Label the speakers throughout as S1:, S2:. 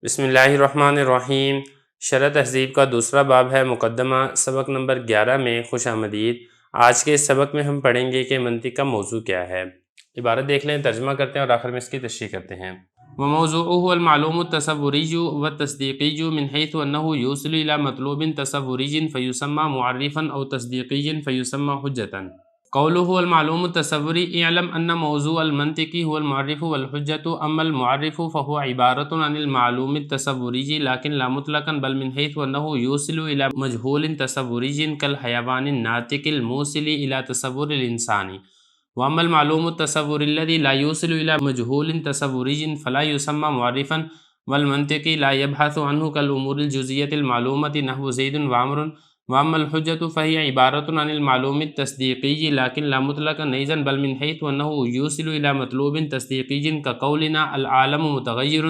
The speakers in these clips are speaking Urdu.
S1: بسم اللہ الرحمن الرحیم۔ شرح تہذیب کا دوسرا باب ہے مقدمہ، سبق نمبر 11 میں خوش آمدید۔ آج کے اس سبق میں ہم پڑھیں گے کہ منطق کا موضوع کیا ہے۔ عبارت دیکھ لیں، ترجمہ کرتے ہیں اور آخر میں اس کی تشریح کرتے ہیں۔ وموضوعه المعلوم التصوری والتصدیقی من حيث انه يوصل الى مطلوب تصوری فيسمى معرفا او تصدیقی فيسمى حجتا۔ قوله المعلوم التصوری اعلم ان موضوع المنطق هو المعرف والحجة، اما المعرف فهو عبارة عن المعلوم التصوری لكن لا مطلقا بل من حيث انه يوصل الى مجهول تصوری كالحيوان الناطق الموصل الى تصور الانسان، واما المعلوم التصوری الذي لا يوصل الى مجهول تصوری فلا يسمى معرفا، والمنطق لا يبحث عنه كالامور الجزئية المعلومة نحو زيد وعمر، واما الحجة فهي عبارة عن المعلوم التصديقي لكن لا مطلقا أيضا بل من حيث أنه يوصل إلى مطلوب تصديقي كقولنا العالم متغير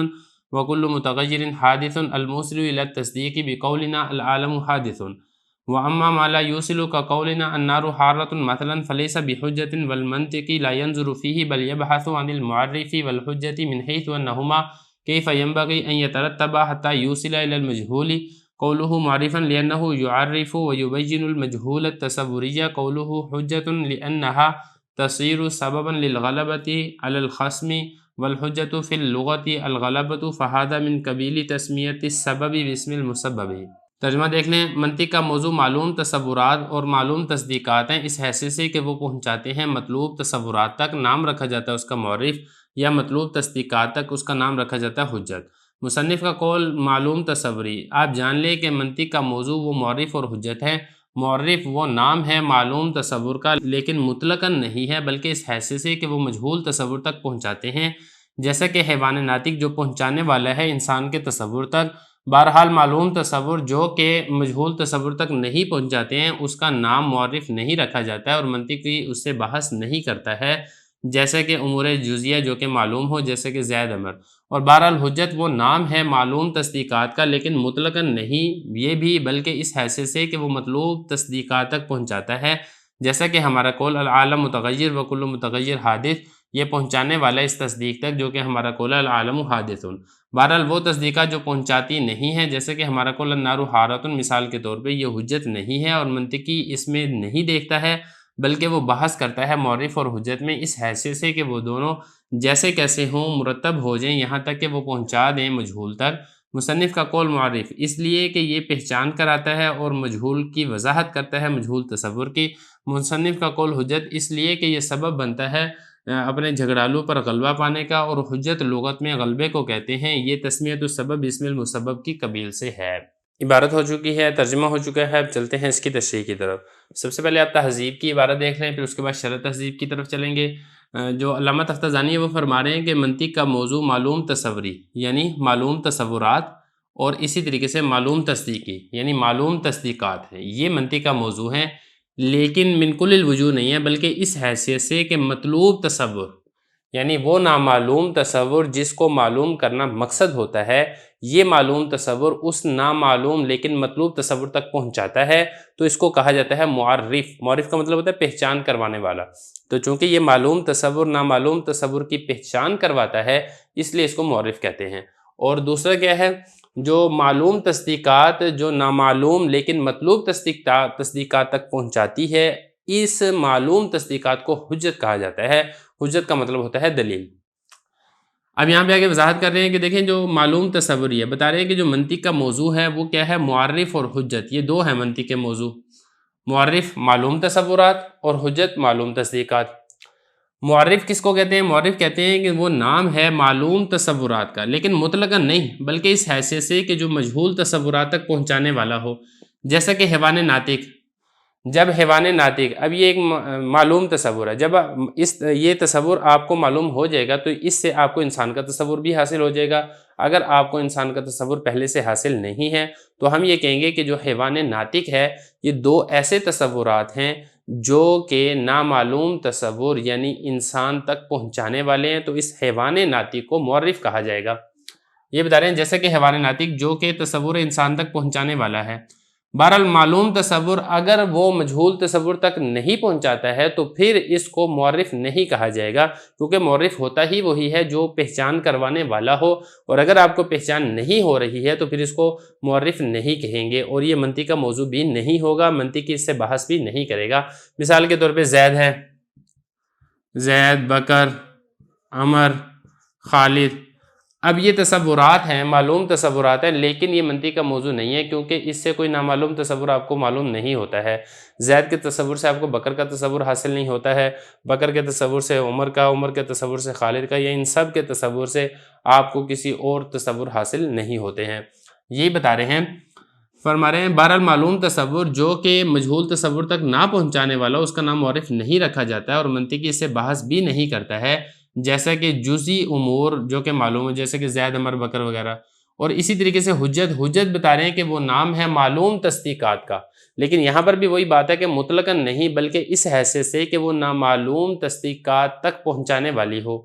S1: وكل متغير حادث، الموصل إلى التصديق بقولنا العالم حادث، واما ما لا يوصل كقولنا النار حارة مثلا فليس بحجة، والمنطق لا ينظر فيه بل يبحث عن المعرف والحجة من حيث أنهما كيف ينبغي أن يترتبا حتى يوصل إلى المجهول، قوله معرفا لأنه يعرف ويبين المجهول التصوري، قوله حجة لأنها تصير سببا للغلبة على الخصم، والحجة في اللغة الغلبة، فهذا من قبيل تسمية السبب باسم المسبب۔ ترجمہ دیکھ لیں، منطق کا موضوع معلوم تصورات اور معلوم تصدیقات ہیں اس حیثیت سے کہ وہ پہنچاتے ہیں مطلوب تصورات تک، نام رکھا جاتا ہے اس کا معرف، یا مطلوب تصدیقات تک اس کا نام رکھا جاتا ہے حجت۔ مصنف کا قول معلوم تصوری، آپ جان لیں کہ منطق کا موضوع وہ معرف اور حجت ہے۔ معرف وہ نام ہے معلوم تصور کا، لیکن مطلقاً نہیں ہے بلکہ اس حیثیت سے کہ وہ مجہول تصور تک پہنچاتے ہیں، جیسا کہ حیوان ناطق جو پہنچانے والا ہے انسان کے تصور تک۔ بہرحال معلوم تصور جو کہ مجہول تصور تک نہیں پہنچاتے ہیں اس کا نام معرف نہیں رکھا جاتا ہے، اور منطقی اس سے بحث نہیں کرتا ہے، جیسے کہ امور جزیہ جو کہ معلوم ہو، جیسے کہ زید عمر۔ اور بہرحال حجت وہ نام ہے معلوم تصدیقات کا، لیکن مطلقاً نہیں یہ بھی بلکہ اس حیثیت سے کہ وہ مطلوب تصدیقات تک پہنچاتا ہے، جیسا کہ ہمارا قول العالم متغیر وکل متغیر حادث، یہ پہنچانے والا اس تصدیق تک جو کہ ہمارا قول العالم حادث۔ بہرحال وہ تصدیقات جو پہنچاتی نہیں ہیں، جیسے کہ ہمارا قول النار حارۃ مثال کے طور پہ، یہ حجت نہیں ہے اور منطقی اس میں نہیں دیکھتا ہے، بلکہ وہ بحث کرتا ہے معرف اور حجت میں اس حیثیت سے کہ وہ دونوں جیسے کیسے ہوں مرتب ہو جائیں یہاں تک کہ وہ پہنچا دیں مجہول تک۔ مصنف کا قول معرف اس لیے کہ یہ پہچان کراتا ہے اور مجہول کی وضاحت کرتا ہے مجہول تصور کی۔ مصنف کا قول حجت اس لیے کہ یہ سبب بنتا ہے اپنے جھگڑالو پر غلبہ پانے کا، اور حجت لغت میں غلبے کو کہتے ہیں، یہ تسمیت السبب باسم المسبب کی قبیل سے ہے۔ عبارت ہو چکی ہے، ترجمہ ہو چکا ہے، اب چلتے ہیں اس کی تشریح کی طرف۔ سب سے پہلے آپ تہذیب کی عبارت دیکھ لیں، پھر اس کے بعد شرح تہذیب کی طرف چلیں گے۔ جو علامہ تفتزانی ہے وہ فرما رہے ہیں کہ منطق کا موضوع معلوم تصوری یعنی معلوم تصورات، اور اسی طریقے سے معلوم تصدیقی یعنی معلوم تصدیقات ہیں، یہ منطق کا موضوع ہے، لیکن من کل الوجوہ نہیں ہے بلکہ اس حیثیت سے کہ مطلوب تصور یعنی وہ نامعلوم تصور جس کو معلوم کرنا مقصد ہوتا ہے، یہ معلوم تصور اس نامعلوم لیکن مطلوب تصور تک پہنچاتا ہے، تو اس کو کہا جاتا ہے معرف۔ معرف کا مطلب ہوتا ہے پہچان کروانے والا، تو چونکہ یہ معلوم تصور نامعلوم تصور کی پہچان کرواتا ہے اس لیے اس کو معرف کہتے ہیں۔ اور دوسرا کیا ہے، جو معلوم تصدیقات جو نامعلوم لیکن مطلوب تصدیقات تک پہنچاتی ہے، اس معلوم تصدیقات کو حجت کہا جاتا ہے۔ حجت کا مطلب ہوتا ہے دلیل۔ اب یہاں پہ آگے وضاحت کر رہے ہیں کہ دیکھیں جو معلوم تصوری ہے، بتا رہے ہیں کہ جو منطق کا موضوع ہے وہ کیا ہے، معرف اور حجت، یہ دو ہیں منطق کے موضوع۔ معرف معلوم تصورات اور حجت معلوم تصدیقات۔ معرف کس کو کہتے ہیں؟ معرف کہتے ہیں کہ وہ نام ہے معلوم تصورات کا، لیکن مطلقاً نہیں بلکہ اس حیثیت سے کہ جو مجہول تصورات تک پہنچانے والا ہو، جیسا کہ حیوان ناطق۔ جب حیوان ناطق، اب یہ ایک معلوم تصور ہے، جب یہ تصور آپ کو معلوم ہو جائے گا تو اس سے آپ کو انسان کا تصور بھی حاصل ہو جائے گا۔ اگر آپ کو انسان کا تصور پہلے سے حاصل نہیں ہے تو ہم یہ کہیں گے کہ جو حیوان ناطق ہے یہ دو ایسے تصورات ہیں جو کہ نامعلوم تصور یعنی انسان تک پہنچانے والے ہیں، تو اس حیوان ناطق کو معرف کہا جائے گا۔ یہ بتا رہے ہیں جیسا کہ حیوان ناطق جو کہ تصور انسان تک پہنچانے والا ہے، بہرحال معلوم تصور اگر وہ مجہول تصور تک نہیں پہنچاتا ہے تو پھر اس کو معرف نہیں کہا جائے گا، کیونکہ معرف ہوتا ہی وہی ہے جو پہچان کروانے والا ہو، اور اگر آپ کو پہچان نہیں ہو رہی ہے تو پھر اس کو معرف نہیں کہیں گے، اور یہ منطق کا موضوع بھی نہیں ہوگا، منطقی اس سے بحث بھی نہیں کرے گا۔ مثال کے طور پہ زید ہے، زید، بکر، عمر، خالد۔ اب یہ تصورات ہیں، معلوم تصورات ہیں، لیکن یہ منطق کا موضوع نہیں ہے، کیونکہ اس سے کوئی نامعلوم تصور آپ کو معلوم نہیں ہوتا ہے۔ زید کے تصور سے آپ کو بکر کا تصور حاصل نہیں ہوتا ہے، بکر کے تصور سے عمر کا، عمر کے تصور سے خالد کا، یا ان سب کے تصور سے آپ کو کسی اور تصور حاصل نہیں ہوتے ہیں۔ یہی بتا رہے ہیں، فرما رہے ہیں بہرحال معلوم تصور جو کہ مجہول تصور تک نہ پہنچانے والا، اس کا نام معرف نہیں رکھا جاتا ہے، اور منطقی اس سے بحث بھی نہیں کرتا ہے، جیسا کہ جزئی امور جو کہ معلوم ہے، جیسے کہ زید، عمر، بکر وغیرہ۔ اور اسی طریقے سے حجت بتا رہے ہیں کہ وہ نام ہے معلوم تصدیقات کا، لیکن یہاں پر بھی وہی بات ہے کہ مطلقاً نہیں، بلکہ اس حیثیت سے کہ وہ نامعلوم تصدیقات تک پہنچانے والی ہو۔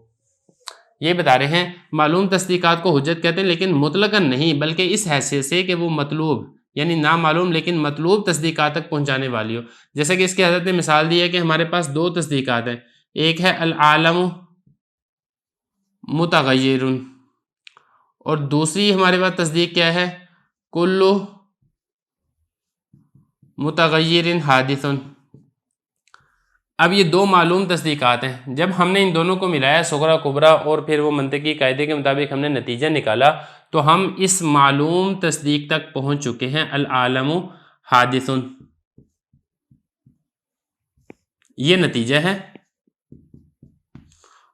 S1: یہ بتا رہے ہیں معلوم تصدیقات کو حجت کہتے ہیں، لیکن مطلقاً نہیں، بلکہ اس حیثیت سے کہ وہ مطلوب یعنی نامعلوم لیکن مطلوب تصدیقات تک پہنچانے والی ہو۔ جیسے کہ اس کی حضرت نے مثال دی ہے کہ ہمارے پاس دو تصدیقات ہیں، ایک ہے العالم متغیر، اور دوسری ہمارے پاس تصدیق کیا ہے، کل متغیر حادث۔ اب یہ دو معلوم تصدیقات ہیں، جب ہم نے ان دونوں کو ملایا صغریٰ کبریٰ اور پھر وہ منطقی قاعدے کے مطابق ہم نے نتیجہ نکالا، تو ہم اس معلوم تصدیق تک پہنچ چکے ہیں، العالم حادث، یہ نتیجہ ہے۔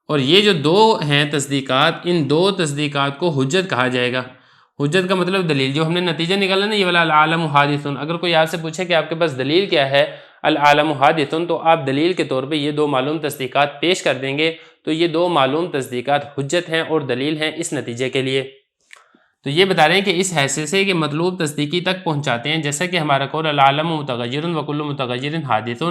S1: اور یہ جو دو ہیں تصدیقات، ان دو تصدیقات کو حجت کہا جائے گا۔ حجت کا مطلب دلیل، جو ہم نے نتیجہ نکالا نا یہ والا العالم حادث، اگر کوئی آپ سے پوچھے کہ آپ کے پاس دلیل کیا ہے العالم حادث، تو آپ دلیل کے طور پہ یہ دو معلوم تصدیقات پیش کر دیں گے، تو یہ دو معلوم تصدیقات حجت ہیں اور دلیل ہیں اس نتیجے کے لیے۔ تو یہ بتا رہے ہیں کہ اس حیثیت سے کہ مطلوب تصدیقی تک پہنچاتے ہیں، جیسا کہ ہمارا قول العالم متغیر وکل متغیر حادث،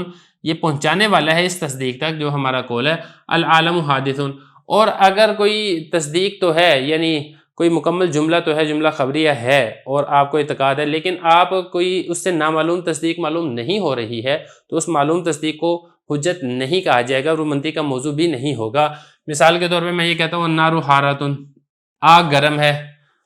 S1: یہ پہنچانے والا ہے اس تصدیق تک جو ہمارا قول ہے العالم حادث۔ اور اگر کوئی تصدیق تو ہے، یعنی کوئی مکمل جملہ تو ہے، جملہ خبریہ ہے، اور آپ کو اعتقاد ہے، لیکن آپ کوئی اس سے نامعلوم تصدیق معلوم نہیں ہو رہی ہے، تو اس معلوم تصدیق کو حجت نہیں کہا جائے گا، اور وہ منطق کا موضوع بھی نہیں ہوگا۔ مثال کے طور پہ میں یہ کہتا ہوں النار حارۃ، آگ گرم ہے۔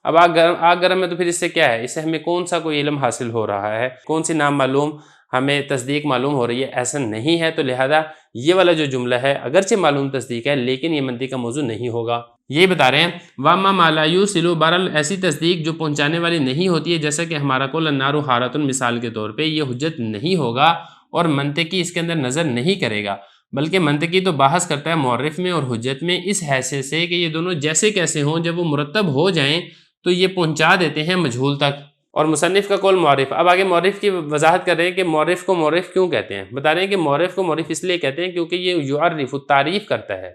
S1: اب آگ گرم ہے تو پھر اس سے کیا ہے، اس سے ہمیں کون سا کوئی علم حاصل ہو رہا ہے، کون سی نام معلوم ہمیں تصدیق معلوم ہو رہی ہے، ایسا نہیں ہے۔ تو لہذا یہ والا جو جملہ ہے اگرچہ معلوم تصدیق ہے، لیکن یہ منطق کا موضوع نہیں ہوگا۔ یہ بتا رہے ہیں وَمَا مَا لَا يُوصِلُ، بہرحال ایسی تصدیق جو پہنچانے والی نہیں ہوتی ہے، جیسا کہ ہمارا قول النار حارۃ مثال کے طور پہ، یہ حجت نہیں ہوگا، اور منطقی اس کے اندر نظر نہیں کرے گا، بلکہ منطقی تو بحث کرتا ہے معرف میں اور حجت میں، اس حیثیت سے کہ یہ دونوں جیسے کیسے ہوں، جب وہ مرتب ہو جائیں تو یہ پہنچا دیتے ہیں مجہول تک۔ اور مصنف کا قول معرف، اب آگے معرف کی وضاحت کر رہے ہیں کہ معرف کو معرف کیوں کہتے ہیں۔ بتا رہے ہیں کہ معرف کو معرف اس لیے کہتے ہیں کیونکہ یہ یعرف، تعریف کرتا ہے،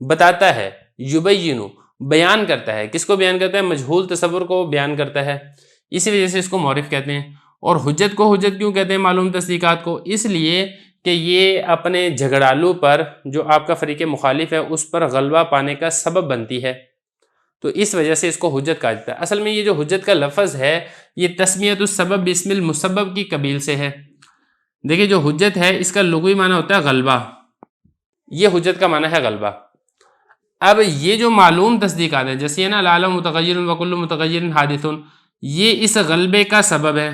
S1: بتاتا ہے، یبین، بیان کرتا ہے۔ کس کو بیان کرتا ہے؟ مجہول تصور کو بیان کرتا ہے، اسی وجہ سے اس کو معرف کہتے ہیں۔ اور حجت کو حجت کیوں کہتے ہیں معلوم تصدیقات کو؟ اس لیے کہ یہ اپنے جھگڑالو پر، جو آپ کا فریق مخالف ہے، اس پر غلبہ پانے کا سبب بنتی ہے، تو اس وجہ سے اس کو حجت کہا جاتا ہے۔ اصل میں یہ جو حجت کا لفظ ہے یہ تسمیت السبب باسم المسبب کی قبیل سے ہے۔ دیکھیں جو حجت ہے اس کا لغوی معنی ہوتا ہے غلبہ، یہ حجت کا معنی ہے غلبہ۔ اب یہ جو معلوم تصدیقات ہیں، جیسے نا العالم متغیر وکل متغیر حادث، یہ اس غلبے کا سبب ہے۔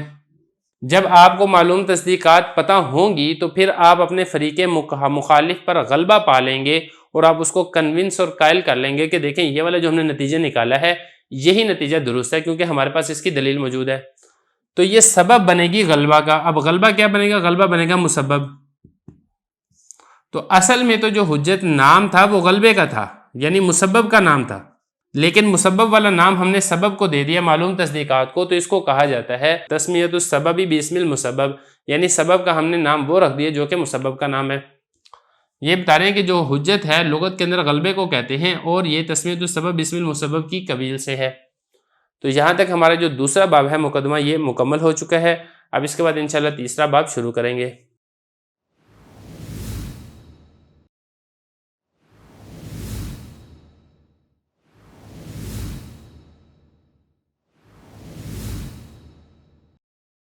S1: جب آپ کو معلوم تصدیقات پتہ ہوں گی تو پھر آپ اپنے فریق مخالف پر غلبہ پا لیں گے، اور آپ اس کو کنونس اور قائل کر لیں گے کہ دیکھیں یہ والا جو ہم نے نتیجہ نکالا ہے یہی نتیجہ درست ہے، کیونکہ ہمارے پاس اس کی دلیل موجود ہے۔ تو یہ سبب بنے گی غلبہ کا۔ اب غلبہ کیا بنے گا؟ غلبہ بنے گا مسبب۔ تو اصل میں تو جو حجت نام تھا وہ غلبے کا تھا، یعنی مسبب کا نام تھا، لیکن مسبب والا نام ہم نے سبب کو دے دیا معلوم تصدیقات کو، تو اس کو کہا جاتا ہے تسمیت السبب باسم المسبب، یعنی سبب کا ہم نے نام وہ رکھ دیا جو کہ مسبب کا نام ہے۔ یہ بتا رہے ہیں کہ جو حجت ہے لغت کے اندر غلبے کو کہتے ہیں، اور یہ تسمیت السبب باسم المسبب کی قبیل سے ہے۔ تو یہاں تک ہمارا جو دوسرا باب ہے مقدمہ یہ مکمل ہو چکا ہے۔ اب اس کے بعد انشاءاللہ تیسرا باب شروع کریں گے۔